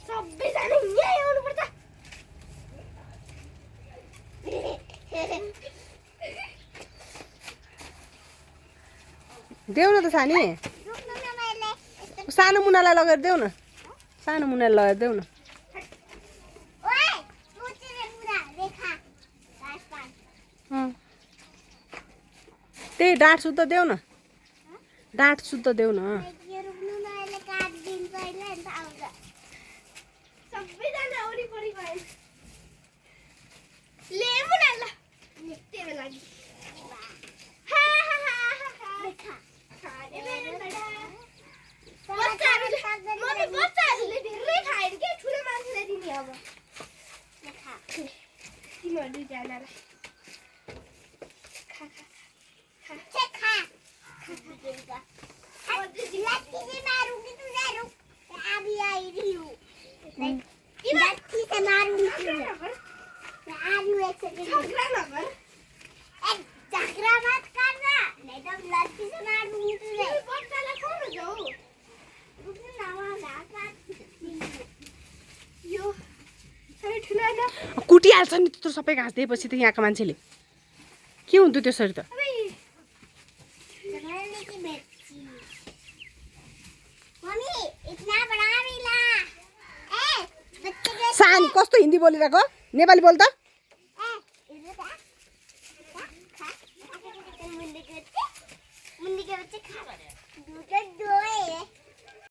सबैजना यहीँ आउनुपर्छ। देऊ न त सानी सानो मुनालाई लगेर देऊ न सानो मुनालाई लगेर देऊ न त्यही डाँठ सुत्त देऊ न डाँठ सुत्त देऊ न सबैजना वरिपरि गए लेमु न ल तेरो लागि बच्चाहरूले धेरै खाएर के ठुलो मान्छेलाई दिने अब तिमीहरू दुईजनालाई कुटिहाल्छ नि त्यत्रो सबै घाँस दिएपछि त यहाँको मान्छेले के हुन्थ्यो त्यसरी त सानी कस्तो हिन्दी बोलिरहेको नेपाली बोल त